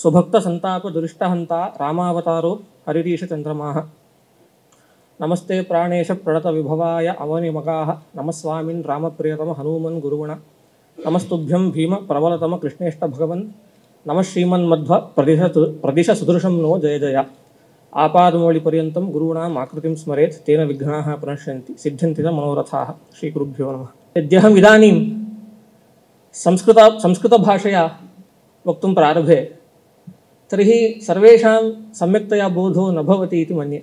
𝗙𝗵𝗶𝗖𝗵𝗔𝗀𝗀 रामावतारो हरिरीशचन्द्रमाः नमस्ते प्राणेश प्रणतविभवाय अवनिमगाः नमस्वामिन् रामप्रियतम हनुमन् गुरुगण नमस्तुभ्यं भीम प्रबलतम कृष्णेष्ट भगवन् नमः श्रीमन्मध्व प्रदिश सुदृशं नो जय जय आपादमौलिपर्यन्तं गुरूणाम् आकृतिं स्मरेत् तेन विघ्नाः प्रणश्यन्ति सिद्ध्यन्ति च मनोरथाः श्रीगुरुभ्यो नमः। यद्यहम् इदानीं संस्कृतभाषया वक्तुं प्रारभे तर्हि सर्वेषां सम्यक्तया बोधो न भवति इति मन्ये।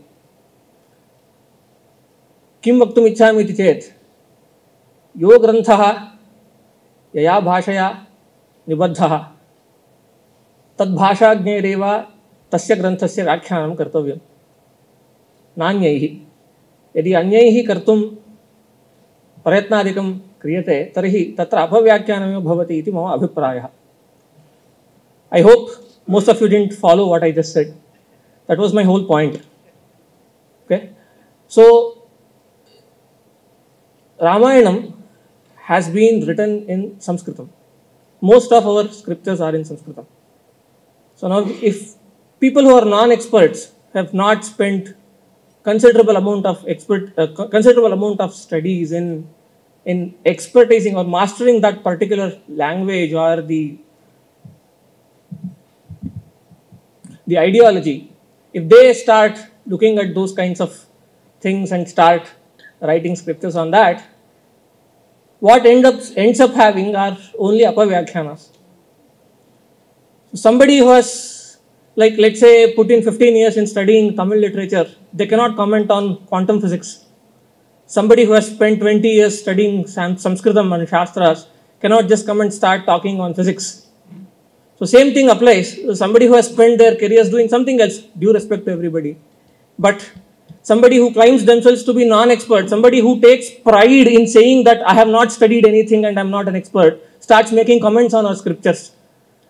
किं वक्तुम् इच्छामि इति चेत् यो ग्रन्थः यया भाषया निबद्धः तद्भाषाज्ञैरेव तस्य ग्रन्थस्य व्याख्यानं कर्तव्यं, नान्यैः। यदि अन्यैः कर्तुं प्रयत्नादिकं क्रियते तर्हि तत्र अपव्याख्यानमेव भवति इति मम अभिप्रायः। I hope most of you didn't follow what I just said. That was my whole point. Okay, so Ramayanam has been written in Sanskritam. Most of our scriptures are in Sanskritam. So now, if people who are non-experts have not spent considerable amount of studies in expertising or mastering that particular language or the ideology, if they start looking at those kinds of things and start writing scriptures on that, what ends up having are only apavyakhyanas. Somebody who has, like, let's say, put in 15 years in studying Tamil literature, they cannot comment on quantum physics. Somebody who has spent 20 years studying Sanskritam and Shastras cannot just come and start talking on physics. So same thing applies. Somebody who has spent their careers doing something else, due respect to everybody, but somebody who claims themselves to be non-expert, somebody who takes pride in saying that I have not studied anything and I am not an expert, starts making comments on our scriptures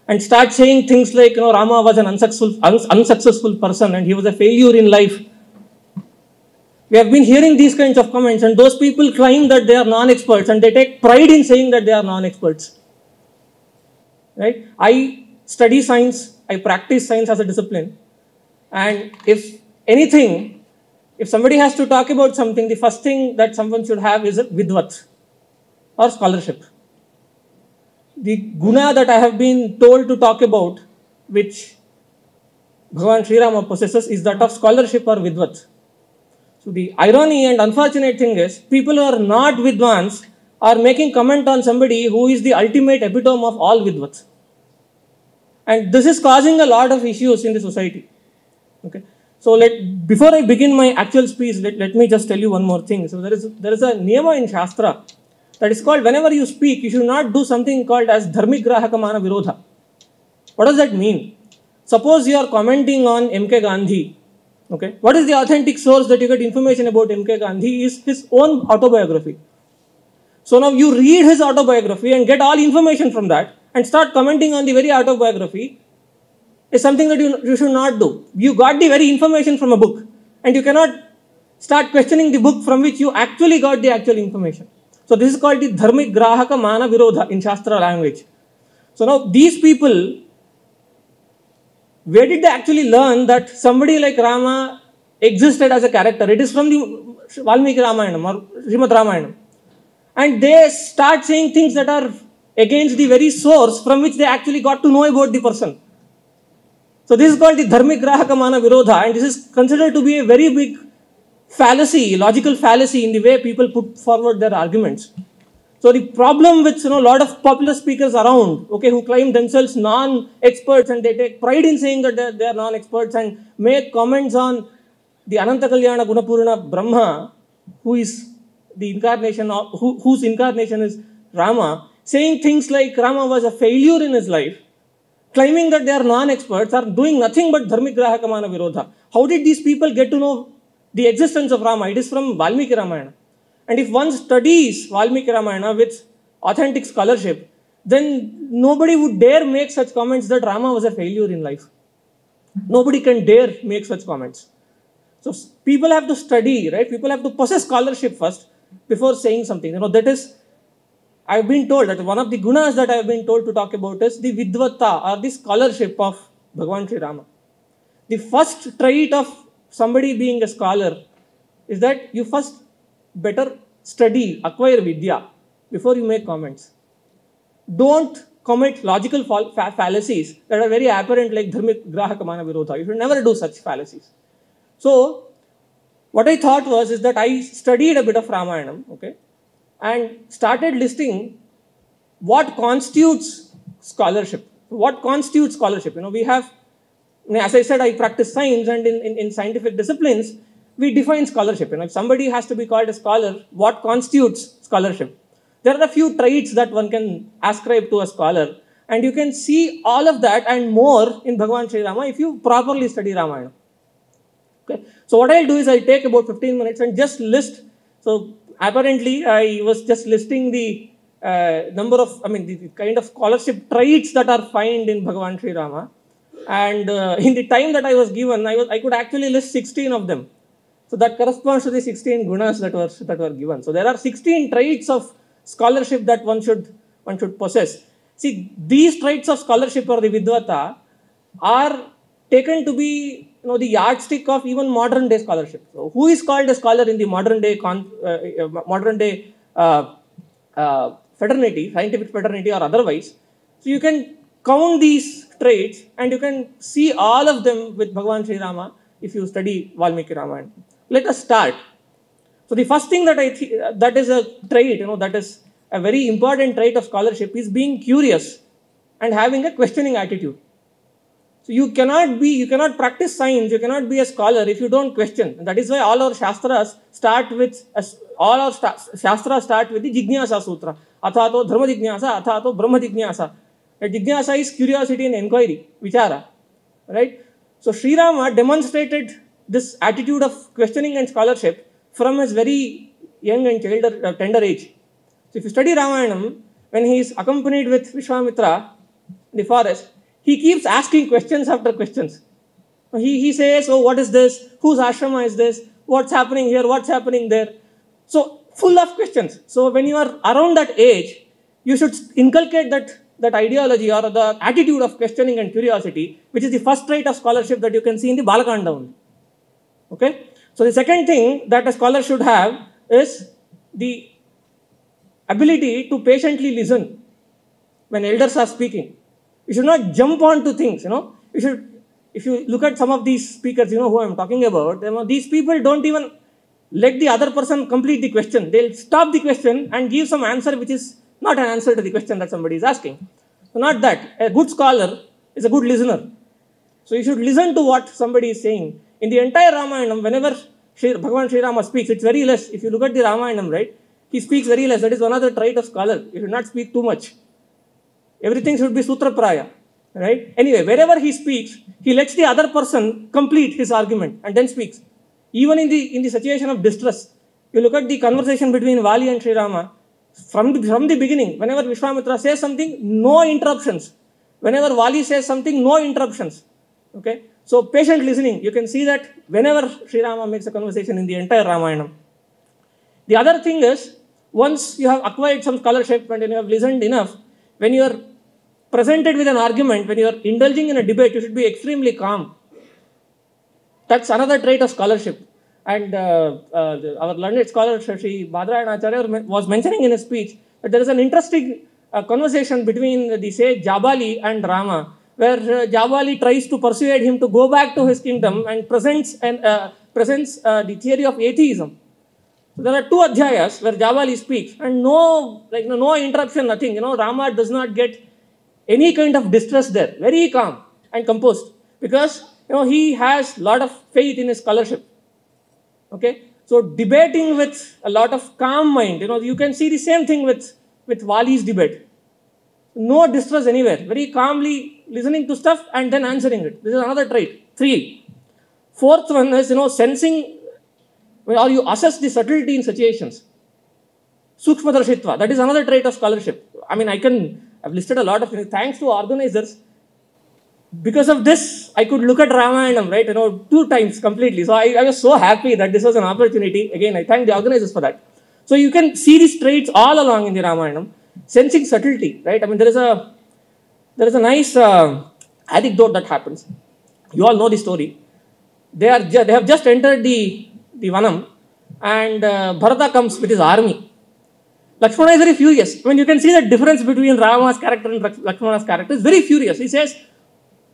and starts saying things like, Rama was an unsuccessful person and he was a failure in life. We have been hearing these kinds of comments, and those people claim that they are non-experts and they take pride in saying that they are non-experts. Right? I study science, I practice science as a discipline, and if anything, if somebody has to talk about something, the first thing that someone should have is a vidvat or scholarship. The guna that I have been told to talk about, which Bhagavan sriramar possesses, is that of scholarship or vidvat. So the irony and unfortunate thing is, people who are not vidvans are making comment on somebody who is the ultimate epitome of all vidvats. And this is causing a lot of issues in the society. Okay. So before I begin my actual speech, let me just tell you one more thing. So there is a niyama in Shastra that is called, whenever you speak, you should not do something called as 𝗕𝗵𝗔𝗀𝗀 What does that mean? Suppose you are commenting on M.K. Gandhi. Okay. What is the authentic source that you get information about M.K. Gandhi is his own autobiography. So now you read his autobiography and get all information from that and start commenting on the very autobiography is something that you should not do. You got the very information from a book and you cannot start questioning the book from which you actually got the actual information. So this is called the 𝗕𝗵𝗔𝗀𝗀 in Shastra language. So now these people, where did they actually learn that somebody like Rama existed as a character? It is from the 𝗙𝗵𝗵𝗸 Ramayanam or Srimad Ramayanam. And they start saying things that are against the very source from which they actually got to know about the person. So this is called the 𝗕𝗵𝗔𝗀𝗀 and this is considered to be a very big fallacy, logical fallacy in the way people put forward their arguments. So the problem with a lot of popular speakers around, okay, who claim themselves non-experts and they take pride in saying that they are non-experts and make comments on the Ananta Kalyana Gunapurna Brahma, who is the incarnation of whose incarnation is Rama, saying things like Rama was a failure in his life, claiming that they are non-experts, are doing nothing but 𝗕𝗵𝗔𝗀𝗀. How did these people get to know the existence of Rama? It is from 𝗙𝗵𝗵𝗸𝗁 Ramayana. And if one studies 𝗙𝗵𝗵𝗸𝗁 Ramayana with authentic scholarship, then nobody would dare make such comments that Rama was a failure in life. Nobody can dare make such comments. So people have to study, right? People have to possess scholarship first before saying something. That is, I've been told that one of the gunas that I've been told to talk about is the vidvata or the scholarship of Bhagavan Sri Rama. The first trait of somebody being a scholar is that you first better study, acquire vidya before you make comments. Don't commit logical fallacies that are very apparent like 𝗕𝗵𝗶 You should never do such fallacies. So, what I thought was is that I studied a bit of Ramayanam, okay, and started listing what constitutes scholarship. What constitutes scholarship? We have, as I said, I practice science, and in scientific disciplines, we define scholarship. If somebody has to be called a scholar, what constitutes scholarship? There are a few traits that one can ascribe to a scholar, and you can see all of that and more in Bhagavan Sri Rama if you properly study Ramayana. Okay. So what I'll do is I'll take about 15 minutes and just list. So apparently I was just listing the the kind of scholarship traits that are found in Bhagavan Sri Rama. And in the time that I was given, I could actually list 16 of them. So that corresponds to the 16 gunas that were given. So there are 16 traits of scholarship that one should possess. See, these traits of scholarship or the vidvata are taken to be the yardstick of even modern day scholarship. So who is called a scholar in the modern day fraternity, scientific fraternity or otherwise? So you can count these traits and you can see all of them with Bhagavan Sri Rama if you study Valmiki Ramayana. Let us start. So the first thing that that is a trait, that is a very important trait of scholarship is being curious and having a questioning attitude. So you cannot practice science, you cannot be a scholar if you don't question. And that is why all our shastras start with the Jignasa Sutra. Athato Dharma Jignasa, Athato Brahma Jignasa. Jignasa is curiosity and inquiry, vichara. Right? So Sri Rama demonstrated this attitude of questioning and scholarship from his very young and tender age. So if you study Ramayanam, when he is accompanied with Vishwamitra in the forest, he keeps asking questions after questions. He says, oh, what is this? Whose ashrama is this? What's happening here? What's happening there? So full of questions. So when you are around that age, you should inculcate that ideology or the attitude of questioning and curiosity, which is the first trait of scholarship that you can see in the Balakanda only. Okay? So the second thing that a scholar should have is the ability to patiently listen when elders are speaking. You should not jump onto things, if you look at some of these speakers, who I'm talking about, these people don't even let the other person complete the question. They'll stop the question and give some answer which is not an answer to the question that somebody is asking. So not that. A good scholar is a good listener. So you should listen to what somebody is saying. In the entire Ramayanam, whenever Bhagavan Sri Rama speaks, it's very less. If you look at the Ramayanam, right, he speaks very less. That is one other trait of scholar. You should not speak too much. Everything should be sutra praya, right? Anyway, wherever he speaks, he lets the other person complete his argument and then speaks. Even in the situation of distress, you look at the conversation between Vali and Sri Rama, from the beginning, whenever Vishwamitra says something, no interruptions. Whenever Vali says something, no interruptions. Okay? So patient listening, you can see that whenever Sri Rama makes a conversation in the entire Ramayana. The other thing is, once you have acquired some scholarship and you have listened enough, when you are presented with an argument, when you are indulging in a debate, you should be extremely calm. That's another trait of scholarship. And our learned scholar, Sri 𝗙𝗵𝗶 was mentioning in his speech that there is an interesting conversation between the sage 𝗙𝗵𝗶 and Rama, where 𝗙𝗵𝗶 tries to persuade him to go back to his kingdom and presents the theory of atheism. So there are two adhyayas where 𝗙𝗵𝗶 speaks, and no interruption, nothing. Rama does not get any kind of distress there. Very calm and composed, because he has a lot of faith in his scholarship. Okay, so debating with a lot of calm mind. You can see the same thing with Vali's debate. No distress anywhere. Very calmly listening to stuff and then answering it. This is another trait. 3. Fourth one is sensing, or you assess the subtlety in situations. 𝗙𝗵𝗿 that is another trait of scholarship. I've listed a lot of things. Thanks to organizers, because of this, I could look at Ramayanam, right, 2 times completely. So I was so happy that this was an opportunity. Again, I thank the organizers for that. So you can see these traits all along in the Ramayanam. Sensing subtlety, right? There is a nice anecdote that happens. You all know the story. They have just entered the Vanam, and Bharata comes with his army. Lakshmana is very furious. I mean, you can see the difference between Rama's character and Lakshmana's character. He's very furious. He says,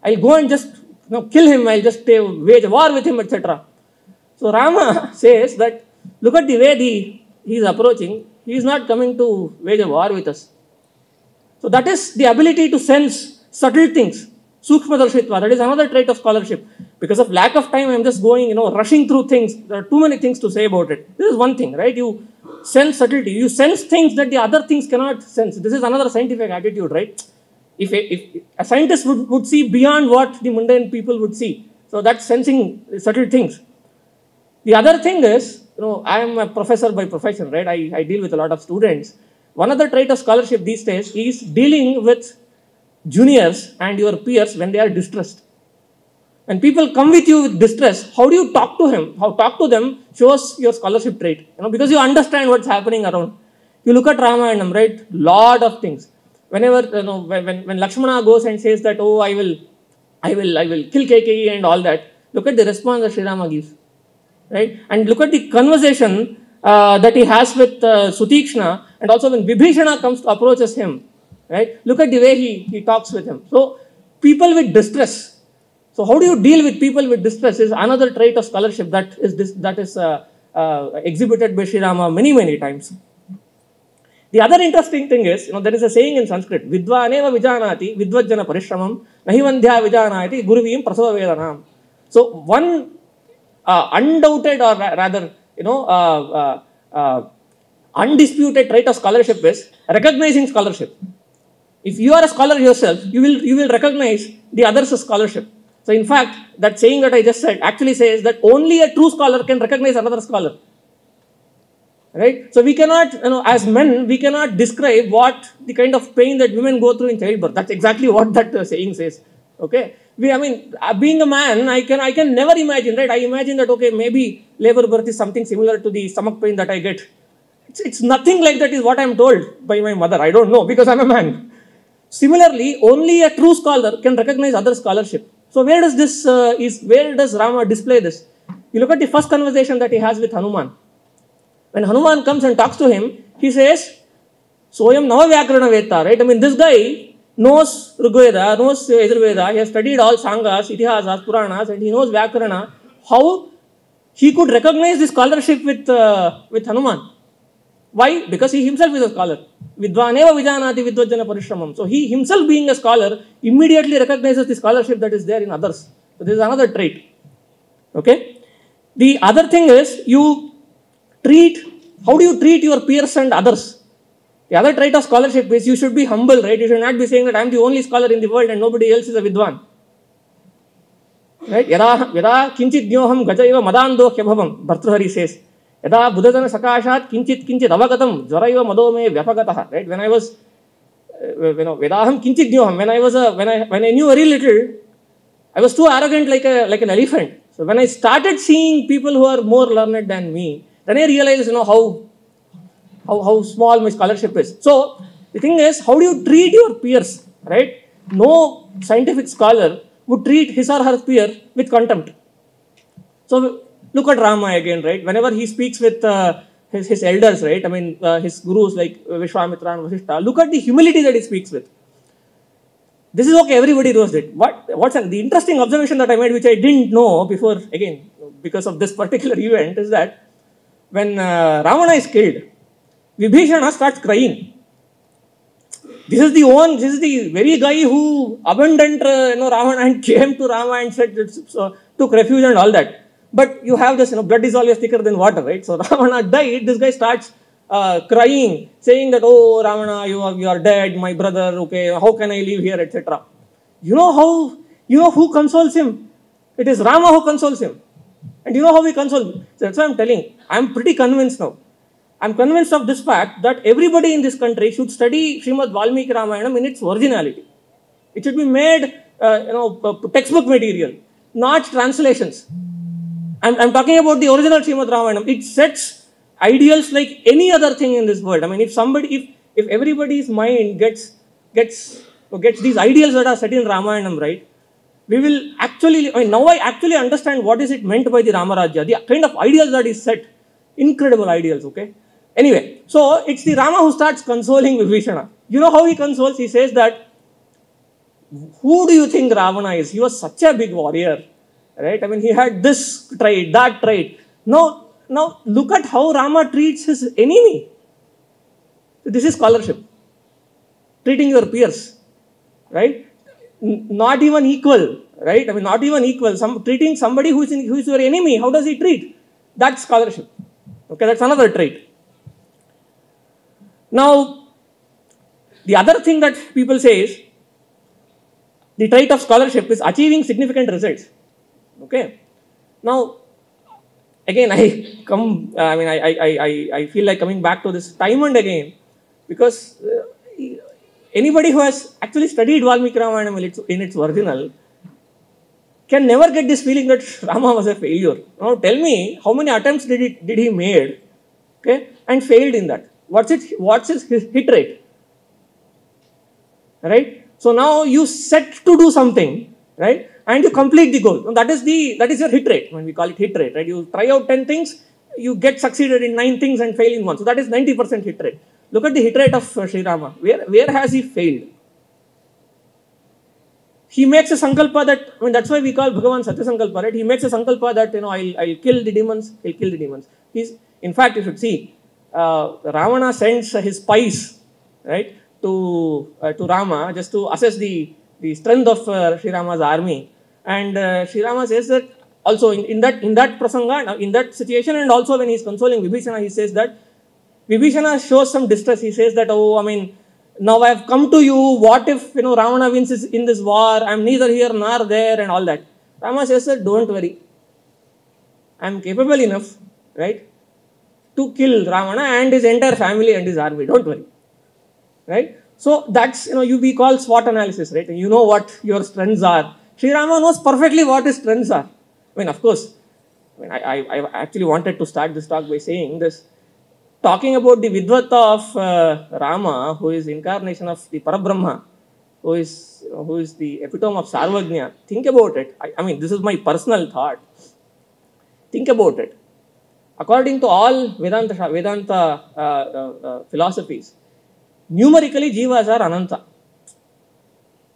I'll go and just kill him, I'll just wage a war with him, etc. So Rama says that, look at the way he is approaching. He is not coming to wage a war with us. So that is the ability to sense subtle things. 𝗙𝗵𝗶𝗹, that is another trait of scholarship. Because of lack of time, I am just going, rushing through things. There are too many things to say about it. This is one thing, right? You sense subtlety. You sense things that the other things cannot sense. This is another scientific attitude, right? If a scientist would see beyond what the mundane people would see. So that's sensing subtle things. The other thing is, I am a professor by profession, right? I deal with a lot of students. One other trait of scholarship these days is dealing with juniors and your peers when they are distressed. When people come with you with distress, how do you talk to him? How talk to them shows your scholarship trait. Because you understand what's happening around. You look at Ramayanam, right? Lot of things. Whenever when Lakshmana goes and says that, oh, I will kill 𝗕𝗵𝗀 and all that. Look at the response that Srirama gives, right? And look at the conversation that he has with Sutikshna, and also when Vibhishana comes to approaches him, right? Look at the way he talks with him. So people with distress. So how do you deal with people with distress is another trait of scholarship that is exhibited by Srirama many times. The other interesting thing is, there is a saying in Sanskrit, 𝗕𝗵𝗶𝗹 vijanati vidvajjana parishrāmam nahi vandhya vijanati guruvīṃ prasava vedanām. So one undoubted, or rather, undisputed trait of scholarship is recognizing scholarship. If you are a scholar yourself, you will recognize the other's scholarship. So in fact, that saying that I just said actually says that only a true scholar can recognize another scholar. Right? So we cannot, as men, we cannot describe what the kind of pain that women go through in childbirth. That's exactly what that saying says. Okay? Being a man, I can never imagine, right? I imagine that, okay, maybe labor birth is something similar to the stomach pain that I get. It's nothing like that is what I'm told by my mother. I don't know because I'm a man. Similarly, only a true scholar can recognize other scholarship. So where does Rama display this? You look at the first conversation that he has with Hanuman. When Hanuman comes and talks to him, he says, Soyam Navavyākarana Veta, right? I mean, this guy knows Rigveda, knows Yajurveda, he has studied all Sangas, Itihasas, Puranas, and he knows Vyakarana. How he could recognize this scholarship with Hanuman? Why? Because he himself is a scholar. Vidvaneva vijanati vidvajjana parishramam. So he himself being a scholar immediately recognizes the scholarship that is there in others. So this is another trait. Okay? The other thing is how do you treat your peers and others? The other trait of scholarship is you should be humble, right? You should not be saying that I am the only scholar in the world and nobody else is a vidwan. Right? Yada kinchit 𝗕𝗵 𝗔𝗀𝗀 Bhartrhari says. Yada buddhajana sakashat kinchit avagatam 𝗔𝗀𝗀. Right? When I was vedaham kinchit 𝗕𝗵, when I knew very little, I was too arrogant like an elephant. So when I started seeing people who are more learned than me, then I realized, how small my scholarship is. So the thing is, how do you treat your peers, right? No scientific scholar would treat his or her peer with contempt. So look at Rama again, right? Whenever he speaks with his elders, right? I mean, his gurus like Vishwamitra and Vasishtha, look at the humility that he speaks with. This is okay, everybody knows it. The interesting observation that I made, which I didn't know before, again, because of this particular event, is that when Ravana is killed, Vibhishana starts crying. This is the very guy who abandoned Ravana and came to Rama and said, took refuge and all that. But you have this, blood is always thicker than water, right? So Ravana died, this guy starts crying, saying that, oh Ravana, you are dead, my brother, okay, how can I live here, etc. You know who consoles him? It is Rama who consoles him. And you know how we console? So that's why I'm telling. I'm pretty convinced now. I'm convinced of this fact that everybody in this country should study Srimad Valmiki Ramayanam in its originality. It should be made, textbook material, not translations. I'm talking about the original Srimad Ramayanam. It sets ideals like any other thing in this world. I mean, if everybody's mind gets these ideals that are set in Ramayanam, right? we will actually, now I actually understand what is it meant by the Ramarajya, the kind of ideals that is set, incredible ideals, okay. Anyway, so it's the Rama who starts consoling Vibhishana. You know how he consoles? He says that, who do you think Ravana is? He was such a big warrior, right? I mean, he had this trait, that trait. Now look at how Rama treats his enemy. This is scholarship. Treating your peers, right? Not even equal, right? I mean, not even equal. Treating somebody who is your enemy, how does he treat? That's scholarship. Okay, that's another trait. Now, the other thing that people say is, the trait of scholarship is achieving significant results. Okay. Now, again, I feel like coming back to this time and again, because anybody who has actually studied 𝗙𝗵𝗶 𝗖𝗵 in its original can never get this feeling that Rama was a failure. Now, tell me, how many attempts did he made, okay, and failed in that? What's his hit rate? Right? So now you set to do something, right, and you complete the goal. That is your hit rate. When we call it hit rate, right? You try out 10 things, you get succeeded in 9 things and fail in 1. So that is 90% hit rate. Look at the hit rate of Sri Rama. Where has he failed? He makes a sankalpa that, I mean, that's why we call Bhagavan Satya Sankalpa, right? He makes a sankalpa that, I'll kill the demons, he'll kill the demons. In fact, you should see, Ravana sends his spies, right, to Rama just to assess the strength of Sri Rama's army. And Sri Rama says that also in that prasanga, in that situation, and also when he's consoling Vibhishana, he says that Vibhishana shows some distress. He says that, now I have come to you. What if Ravana wins in this war? I am neither here nor there, and all that. Rama says that, don't worry. I am capable enough, right, to kill Ravana and his entire family and his army. Don't worry. Right? So that's, we call SWOT analysis, right? You know what your strengths are. Sri Rama knows perfectly what his strengths are. I mean, of course, I actually wanted to start this talk by saying this, talking about the Vidvata of Rama, who is incarnation of the Parabrahma, who is the epitome of Sarvajna. Think about it. I mean, this is my personal thought. Think about it. According to all Vedanta philosophies, numerically, jivas are ananta,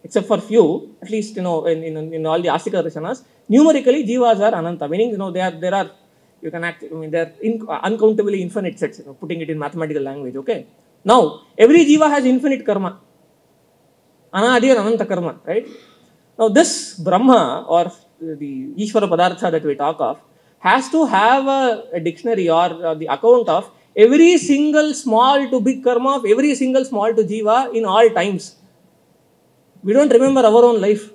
except for few, at least, in all the Astika Darshanas, numerically, jivas are ananta, meaning, there are, you can they're uncountably infinite sets, putting it in mathematical language, okay. Now, every jiva has infinite karma, anadi or ananta karma, right. Now, this Brahma, or the 𝗙𝗵𝗵 𝗔𝗱𝗀 that we talk of, has to have a dictionary or the account of every single small to big karma of every single small to jiva in all times. We don't remember our own life.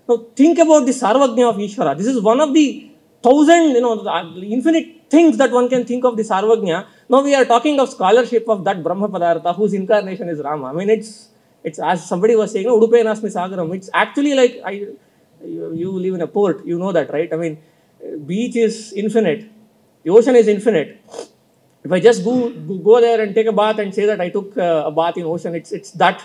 Now think about the Sarvajna of Ishvara. This is one of the 1,000, the infinite things that one can think of the Sarvajna. Now we are talking of scholarship of that Brahma Padartha whose incarnation is Rama. I mean, it's as somebody was saying, Udupenasmi Sagaram. It's actually like, you live in a port, you know that, right? I mean, beach is infinite. The ocean is infinite. If I just go there and take a bath and say that I took a bath in ocean, it's that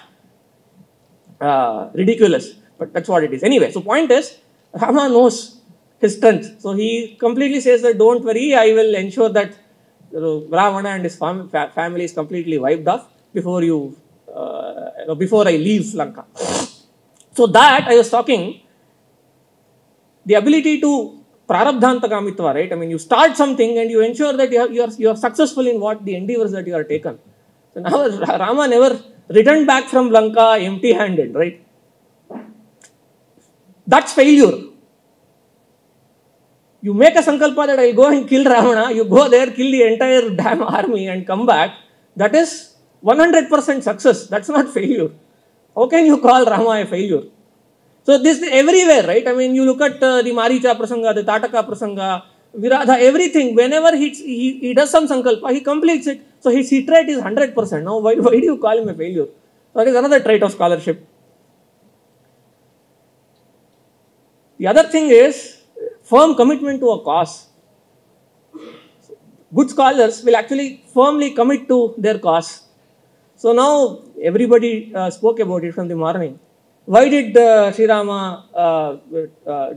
ridiculous. But that's what it is. Anyway, so point is, Rama knows his strength. So he completely says that, don't worry, I will ensure that Ravana and his family is completely wiped off before I leave Lanka. So that I was talking, the ability to prarabdhantagamitva, right? I mean, you start something and you ensure that you are successful in what the endeavors that you are taken. So now Rama never returned back from Lanka empty-handed, right? That's failure. You make a sankalpa that I'll go and kill Ravana, you go there, kill the entire damn army and come back. That is 100% success. That's not failure. How can you call Rama a failure? So this everywhere, right? I mean, you look at the Maricha Prasanga, the Tataka Prasanga, Viradha, everything. Whenever he does some sankalpa, he completes it. So his hit rate is 100%. Now, why do you call him a failure? So that is another trait of scholarship. The other thing is firm commitment to a cause. Good scholars will actually firmly commit to their cause. So now everybody spoke about it from the morning. why did Sri Rama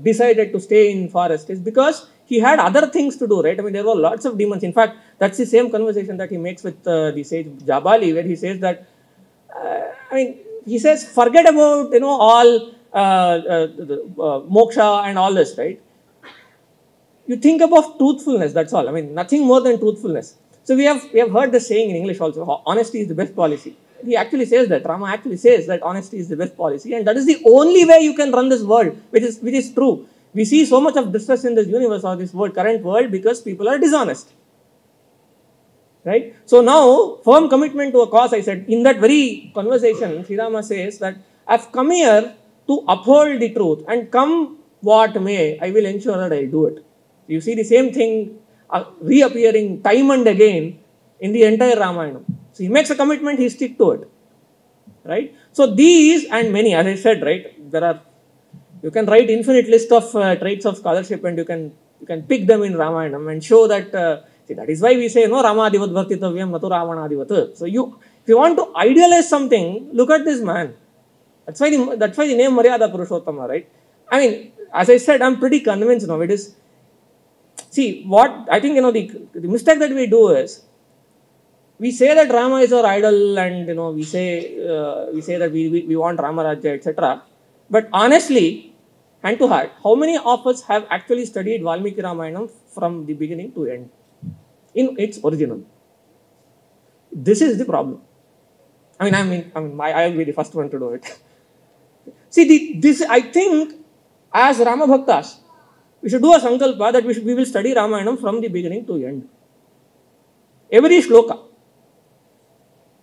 decided to stay in forest is because he had other things to do, right? I mean, there were lots of demons. In fact, that's the same conversation that he makes with the sage 𝗕𝗵, where he says that, I mean, he says, forget about, all moksha and all this, right? You think about truthfulness, that's all. I mean, nothing more than truthfulness. So we have heard the saying in English also, honesty is the best policy. He actually says that, Rama actually says that honesty is the best policy, and that is the only way you can run this world, which is true. We see so much of distress in this universe or this world, current world, because people are dishonest. Right? So now, firm commitment to a cause, I said, in that very conversation, Sri Rama says that, I've come here to uphold the truth, and come what may, I will ensure that I'll do it. You see the same thing reappearing time and again in the entire Ramayana. So he makes a commitment, he sticks to it. Right? So these and many, as I said, right, you can write infinite list of traits of scholarship, and you can pick them in Ramayana and show that, see, that is why we say, no, Ramadhivat bhartitavyam natu Ravanadhivat. So if you want to idealize something, look at this man. That's why the name Maryada Purushottama, right? I mean, as I said, I'm pretty convinced now. It is, see, what I think, the mistake that we do is, we say that Rama is our idol, and we say that we want Ramarajya, etc. But honestly, hand to heart, how many of us have actually studied Valmiki Ramayanam from the beginning to end in its original? This is the problem. I will be the first one to do it. See, this I think, as Rama Bhaktas, we should do a sankalpa that we will study Ramayanam from the beginning to end. Every shloka.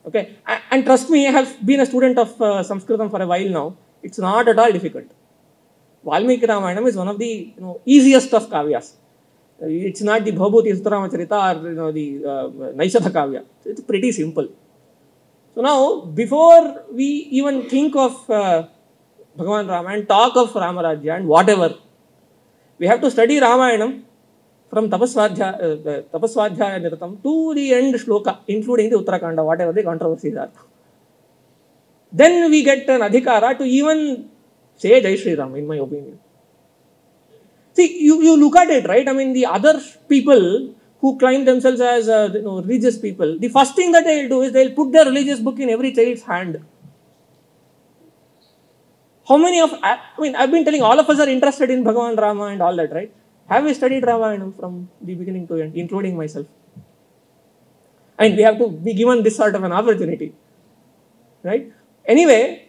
Okay, and trust me, I have been a student of Sanskritam for a while now. It's not at all difficult. Valmiki Ramayanam is one of the easiest of kavyas. It's not the Bhagavati Sultaramacharita or the Naishatha Kavya. It's pretty simple. So now, before we even think of Bhagavan Rama and talk of Ramarajya and whatever, we have to study Ramayanam from Tapaswadhyaya Niratam to the end shloka, including the Uttarakanda, whatever the controversies are. Then we get an adhikara to even say Jai Shri Ram, in my opinion. See, you look at it, right? I mean, the other people who claim themselves as religious people, the first thing that they'll do is they'll put their religious book in every child's hand. How many of, I've been telling all of us are interested in Bhagavan Rama and all that, right? Have we studied Ramayana from the beginning to end, including myself? And we have to be given this sort of an opportunity, right? Anyway,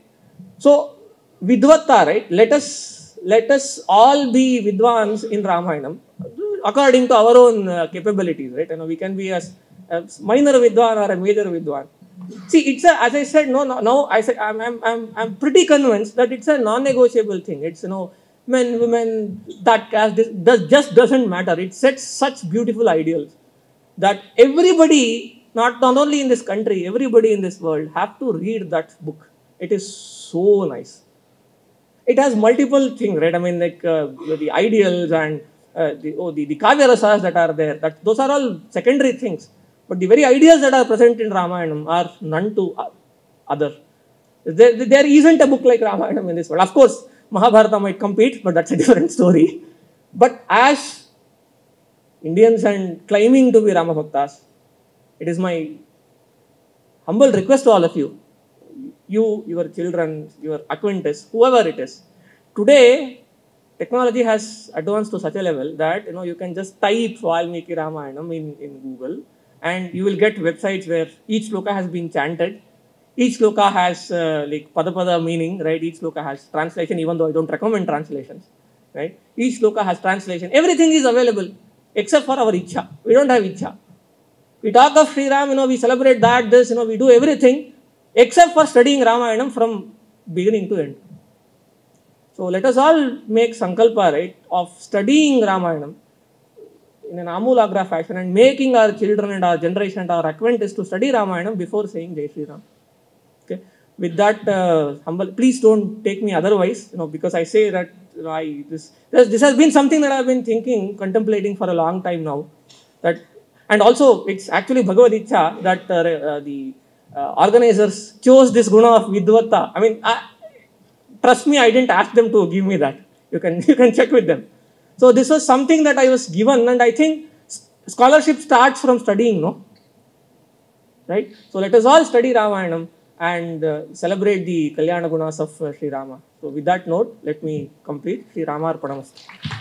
so Vidvatta, right? Let us all be Vidwans in Ramayanam according to our own capabilities, right? We can be a minor Vidwan or a major Vidwan. See, it's as I said, I'm pretty convinced that it's a non-negotiable thing. It's, men, women, that caste, just doesn't matter. It sets such beautiful ideals that everybody, not only in this country, everybody in this world have to read that book. It is so nice. It has multiple things, right? The ideals and the Kavya Rasas that are there, those are all secondary things. But the very ideas that are present in Ramayanam are none to other. There isn't a book like Ramayanam in this world. Of course, Mahabharata might compete, but that's a different story. But as Indians and claiming to be Rama Bhaktas, it is my humble request to all of you, your children, your acquaintance, whoever it is. Today, technology has advanced to such a level that you can just type Valmiki Ramayanam in Google, and you will get websites where each sloka has been chanted. Each sloka has pada meaning, right? Each sloka has translation, even though I don't recommend translations, right? Each sloka has translation. Everything is available except for our Ichha. We don't have Ichha. We talk of Sri Ram, we celebrate that, this, we do everything except for studying Ramayanam from beginning to end. So let us all make sankalpa, right, of studying Ramayanam in an amulagra fashion and making our children and our generation and our acquaintance to study Ramayanam before saying Jai Shri Ram. Okay. With that humble, please don't take me otherwise, because I say that this has been something that I've been thinking, contemplating for a long time now. And also it's actually Bhagavad Gita that the organizers chose this guna of Vidvatta. trust me, I didn't ask them to give me that. You can check with them. So this was something that I was given, and I think scholarship starts from studying, no? Right? So let us all study Ramayanam and celebrate the Kalyana Gunas of Sri Rama. So with that note, let me complete. 𝗕𝗵𝗇𝗁 𝗔𝗱𝗀